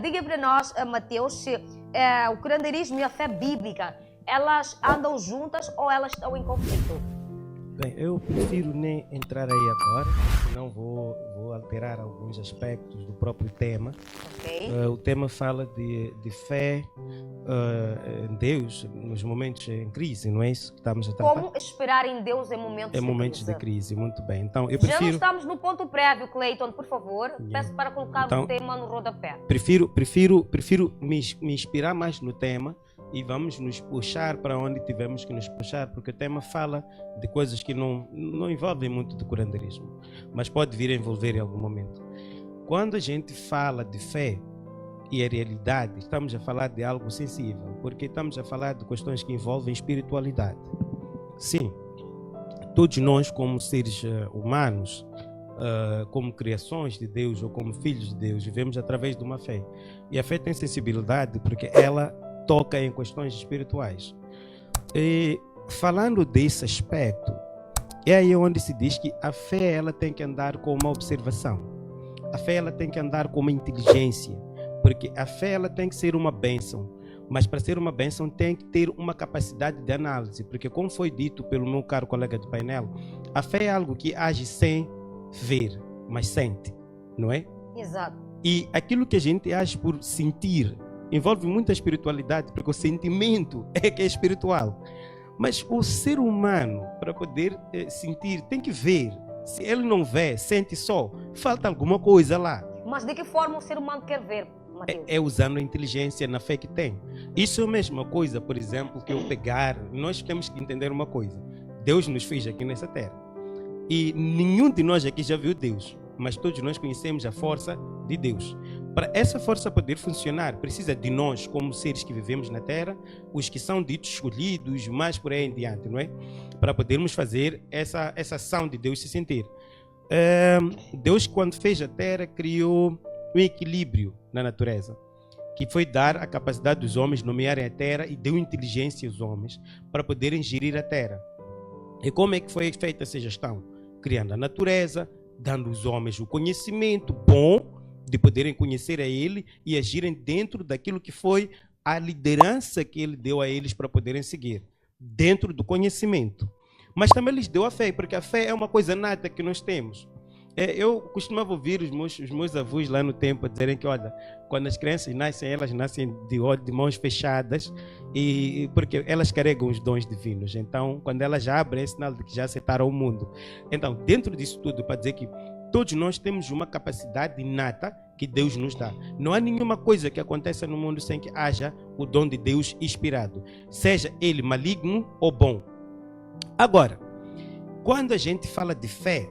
Diga para nós, Mateus, se o curanderismo e a fé bíblica, elas andam juntas ou elas estão em conflito? Bem, eu prefiro nem entrar aí agora, senão vou alterar alguns aspectos do próprio tema. Okay. O tema fala de fé em Deus nos momentos em crise, não é isso que estamos a tratar? Como esperar em Deus em momentos de crise, muito bem. Então, eu Já não estamos no ponto prévio, Cleiton, por favor. Peço para colocar o tema no rodapé. Prefiro me inspirar mais no tema e vamos nos puxar para onde tivemos que nos puxar, porque o tema fala de coisas que não envolvem muito do curanderismo, mas pode vir a envolver em algum momento. Quando a gente fala de fé e a realidade, estamos a falar de algo sensível, porque estamos a falar de questões que envolvem espiritualidade. Sim, todos nós como seres humanos, como criações de Deus ou como filhos de Deus, vivemos através de uma fé. E a fé tem sensibilidade porque ela toca em questões espirituais. E falando desse aspecto, é aí onde se diz que a fé ela tem que andar com uma observação. A fé ela tem que andar com uma inteligência, porque a fé ela tem que ser uma bênção, mas para ser uma bênção tem que ter uma capacidade de análise, porque como foi dito pelo meu caro colega de painel, a fé é algo que age sem ver, mas sente, não é? Exato. E aquilo que a gente age por sentir envolve muita espiritualidade, porque o sentimento é que é espiritual. Mas o ser humano, para poder sentir, tem que ver. Se ele não vê, sente só, falta alguma coisa lá. Mas de que forma o ser humano quer ver, Mateus? É usando a inteligência na fé que tem. Isso é a mesma coisa, por exemplo, que eu pegar. Nós temos que entender uma coisa. Deus nos fez aqui nessa terra. E nenhum de nós aqui já viu Deus. Mas todos nós conhecemos a força de Deus. Para essa força poder funcionar, precisa de nós, como seres que vivemos na Terra, os que são ditos escolhidos, mais por aí em diante, não é? Para podermos fazer essa ação de Deus se sentir. Deus, quando fez a Terra, criou um equilíbrio na natureza, que foi dar a capacidade dos homens nomearem a Terra e deu inteligência aos homens para poderem gerir a Terra. E como é que foi feita essa gestão? Criando a natureza, dando aos homens o conhecimento bom de poderem conhecer a Ele e agirem dentro daquilo que foi a liderança que Ele deu a eles para poderem seguir, dentro do conhecimento. Mas também lhes deu a fé, porque a fé é uma coisa nata que nós temos. Eu costumava ouvir os meus avós lá no tempo dizerem que, olha, quando as crianças nascem, elas nascem de mãos fechadas, porque elas carregam os dons divinos. Então, quando elas já abrem, é sinal de que já aceitaram o mundo. Então, dentro disso tudo, para dizer que todos nós temos uma capacidade inata que Deus nos dá. Não há nenhuma coisa que aconteça no mundo sem que haja o dom de Deus inspirado, seja ele maligno ou bom. Agora, quando a gente fala de fé,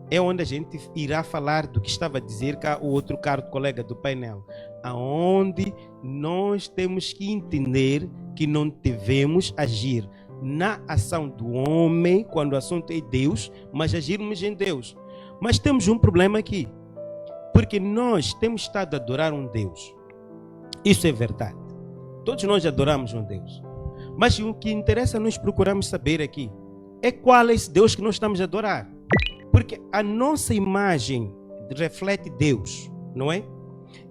é onde a gente irá falar do que estava a dizer cá o outro caro colega do painel, aonde nós temos que entender que não devemos agir na ação do homem quando o assunto é Deus, mas agirmos em Deus. Mas temos um problema aqui, porque nós temos estado a adorar um Deus. Isso é verdade. Todos nós adoramos um Deus. Mas o que interessa nós procuramos saber aqui é qual é esse Deus que nós estamos a adorar. Porque a nossa imagem reflete Deus, não é?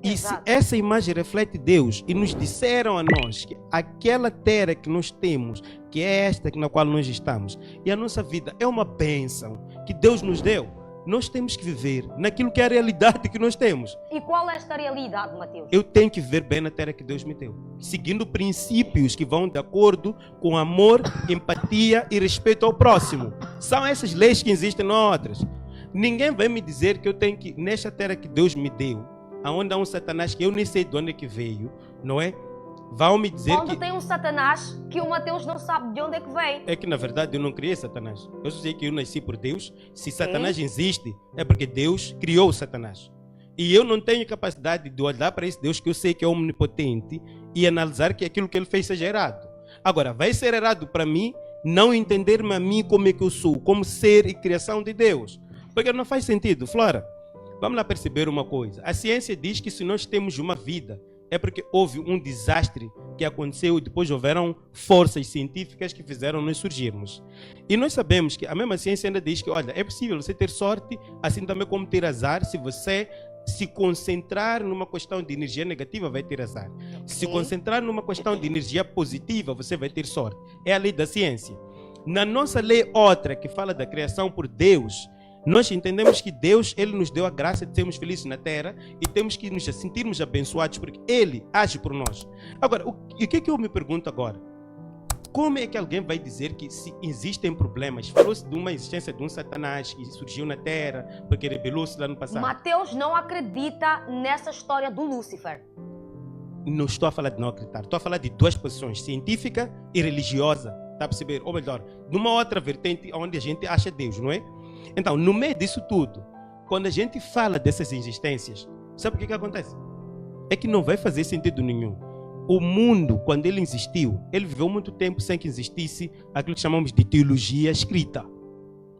E Exato. se essa imagem reflete Deus e nos disseram a nós que aquela terra que nós temos, que é esta na qual nós estamos, e a nossa vida é uma bênção que Deus nos deu, nós temos que viver naquilo que é a realidade que nós temos. E qual é esta realidade, Mateus? Eu tenho que viver bem na terra que Deus me deu, seguindo princípios que vão de acordo com amor, empatia e respeito ao próximo. São essas leis que existem, não outras. Ninguém vai me dizer que eu tenho que, nesta terra que Deus me deu, aonde há um Satanás que eu nem sei de onde é que veio, não é? Vão me dizer onde tem um Satanás que o Mateus não sabe de onde é que vem. É que na verdade eu não criei Satanás. Eu só sei que eu nasci por Deus. Se Satanás existe, é porque Deus criou Satanás. E eu não tenho capacidade de olhar para esse Deus que eu sei que é omnipotente e analisar que aquilo que ele fez seja errado. Agora, vai ser errado para mim não entender-me a mim como é que eu sou, como ser e criação de Deus. Porque não faz sentido. Flora, vamos lá perceber uma coisa. A ciência diz que se nós temos uma vida é porque houve um desastre que aconteceu e depois houveram forças científicas que fizeram nós surgirmos. E nós sabemos que a mesma ciência ainda diz que, olha, é possível você ter sorte, assim também como ter azar, se você se concentrar numa questão de energia negativa, vai ter azar. Se concentrar numa questão de energia positiva, você vai ter sorte. É a lei da ciência. Na nossa lei outra, que fala da criação por Deus, nós entendemos que Deus, Ele nos deu a graça de sermos felizes na terra e temos que nos sentirmos abençoados porque Ele age por nós. Agora, o que eu me pergunto agora? Como é que alguém vai dizer que se existem problemas? Falou-se de uma existência de um Satanás que surgiu na terra porque rebelou-se lá no passado. Mateus não acredita nessa história do Lúcifer. Não estou a falar de não acreditar, estou a falar de duas posições, científica e religiosa. Está a perceber? Ou melhor, numa outra vertente onde a gente acha Deus, não é? Então, no meio disso tudo, quando a gente fala dessas existências, sabe o que acontece? É que não vai fazer sentido nenhum. O mundo, quando ele existiu, ele viveu muito tempo sem que existisse aquilo que chamamos de teologia escrita.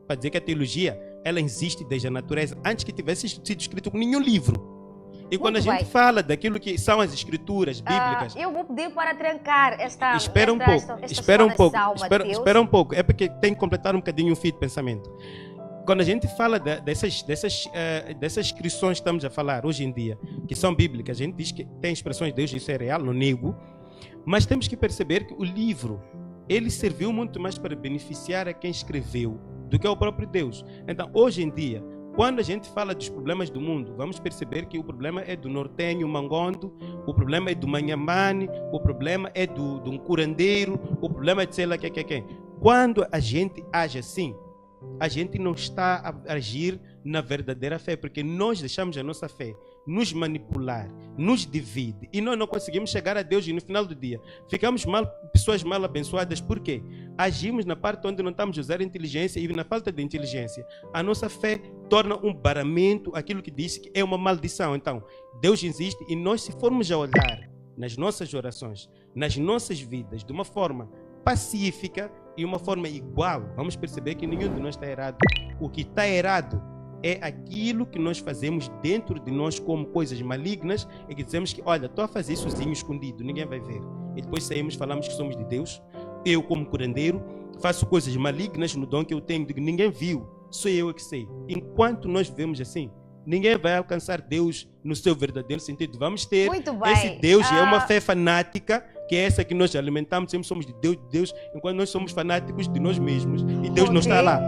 Para dizer que a teologia, ela existe desde a natureza, antes que tivesse sido escrito nenhum livro. E quando a gente fala daquilo que são as escrituras bíblicas... eu vou pedir para trancar esta espera um pouco. É porque tem que completar um bocadinho o fio de pensamento. Quando a gente fala dessas inscrições que estamos a falar hoje em dia, que são bíblicas, a gente diz que tem expressões de Deus, isso é real, não nego, mas temos que perceber que o livro, ele serviu muito mais para beneficiar a quem escreveu do que ao próprio Deus. Então, hoje em dia, quando a gente fala dos problemas do mundo, vamos perceber que o problema é do nortenho mangondo, o problema é do manhamane, o problema é de um curandeiro, o problema é de sei lá quem. Quando a gente age assim, a gente não está a agir na verdadeira fé, porque nós deixamos a nossa fé nos manipular, nos divide, e nós não conseguimos chegar a Deus, e no final do dia ficamos pessoas mal abençoadas. Por quê? Agimos na parte onde não estamos a usar a inteligência, e na falta de inteligência a nossa fé torna um baramento, aquilo que diz que é uma maldição. Então, Deus existe, e nós, se formos a olhar nas nossas orações, nas nossas vidas, de uma forma pacífica e uma forma igual, vamos perceber que nenhum de nós está errado. O que está errado é aquilo que nós fazemos dentro de nós como coisas malignas, e que dizemos que, olha, estou a fazer isso sozinho, escondido, ninguém vai ver. E depois saímos, falamos que somos de Deus. Eu, como curandeiro, faço coisas malignas no dom que eu tenho, de que ninguém viu, sou eu que sei. Enquanto nós vivemos assim, ninguém vai alcançar Deus no seu verdadeiro sentido. Vamos ter esse Deus, é uma fé fanática, que é essa que nós alimentamos, sempre somos de Deus, enquanto nós somos fanáticos de nós mesmos, e Deus não está lá.